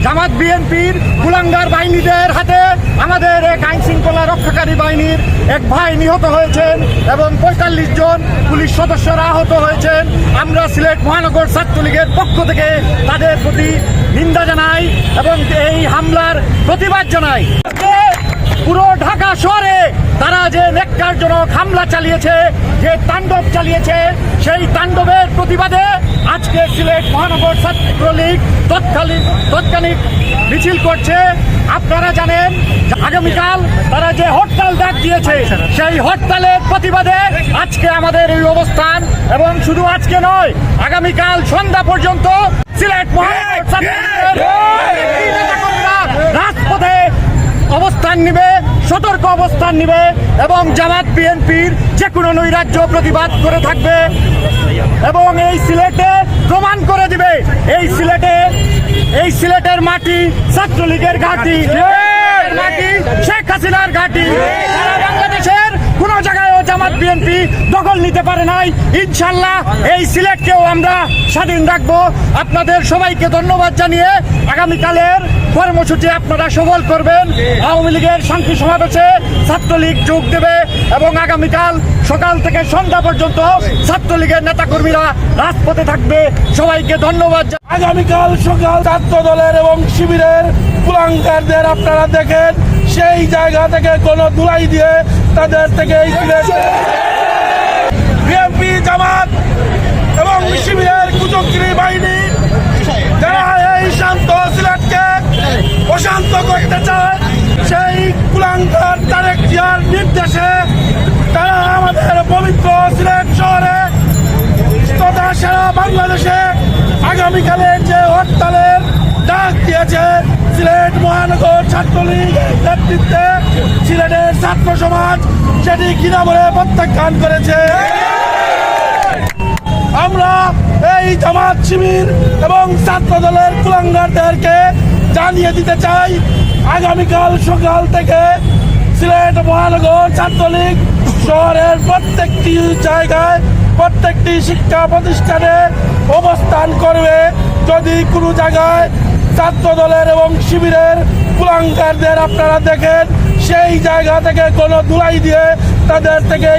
জামাত বিএনপির কুলাঙ্গার বাহিনীদের হাতে আমাদের এক আইন শৃঙ্খলা রক্ষাকারী বাহিনীর এক ভাই নিহত হয়েছেন এবং ৪৫ জন পুলিশ সদস্যরা আহত হয়েছেন। আমরা সিলেট মহানগর ছাত্রলীগের পক্ষ থেকে তাদের প্রতি নিন্দা জানাই এবং এই হামলার প্রতিবাদ জানাই। পুরো ঢাকা শহরে তারা যে ন্যাক্কারজনক হামলা চালিয়েছে, যে তাণ্ডব চালিয়েছে, সেই তাণ্ডবের প্রতিবাদে আজকে সিলেট মহানগর ছাত্রলীগ তৎকালীন মিছিল করছে। আপনারা জানেন আগামীকাল তারা যে হরতাল ডাক দিয়েছে, সেই হরতালের প্রতিবাদে আজকে আমাদের এই অবস্থান। এবং শুধু আজকে নয়, আগামীকাল সন্ধ্যা পর্যন্ত সিলেট মহানগর ছাত্রলীগের রাজপথে অবস্থান নিবে, সতর্ক অবস্থান নিবে এবং জামাত বিএনপির যে কোনো নৈরাজ্য প্রতিবাদ করে থাকবে এবং এই সিলেটে প্রমাণ করে দিবে এই সিলেটের মাটি ছাত্রলীগের ঘাঁটি, মাটি শেখ হাসিনার ঘাঁটি। সারা বাংলাদেশের কোন জায়গায়ও জামাত বিএনপি দখল নিতে পারে নাই। ইনশাল্লাহ এই সিলেটকেও আমরা স্বাধীন রাখবো। আপনাদের সবাইকে ধন্যবাদ জানিয়ে আগামীকালের কর্মসূচি আপনারা সফল করবেন। আওয়ামী লীগের শান্তি সমাবেশে ছাত্রলীগ যোগ দেবে এবং আগামীকাল সকাল থেকে সন্ধ্যা পর্যন্ত ছাত্রলীগের নেতাকর্মীরা রাজপথে থাকবে। সবাইকে ধন্যবাদ। আগামীকাল সকাল ছাত্র দলের এবং শিবিরের কুলাঙ্গারদের আপনারা দেখেন, সেই জায়গা থেকে কোনো ধুলাই দিয়ে তাদের থেকে বিএনপি, জামাত এবং শিবিরের কুচক্রী বাহিনী যারা এই শান্ত সিলেটকে অশান্ত করতে চায়, সেই কুলাঙ্গার তারেক জিয়ার নির্দেশে তারা আমাদের পবিত্র সিলেট শহরে তথা সারা বাংলাদেশে আগামীকালের যে হরতালের ডাক দিয়েছে সিলেট মহানগর ছাত্রলীগ নেতৃত্বে সিলেটের ছাত্র সমাজ সেটি কিনা বলে প্রত্যাখ্যান করেছে। আমরা এই জামাত শিবির এবং ছাত্র দলের কুলাঙ্গারদেরকে জানিয়ে দিতে চাই, আগামীকাল সকাল থেকে সিলেট মহানগর ছাত্রলীগ শহরের প্রত্যেকটি জায়গায়, প্রত্যেকটি শিক্ষা প্রতিষ্ঠানে অবস্থান করবে। যদি কোনো জায়গায় ছাত্র দলের এবং শিবিরের কুলাঙ্গারদের আপনারা দেখেন, সেই জায়গা থেকে কোনো ধুলাই দিয়ে তাদের থেকে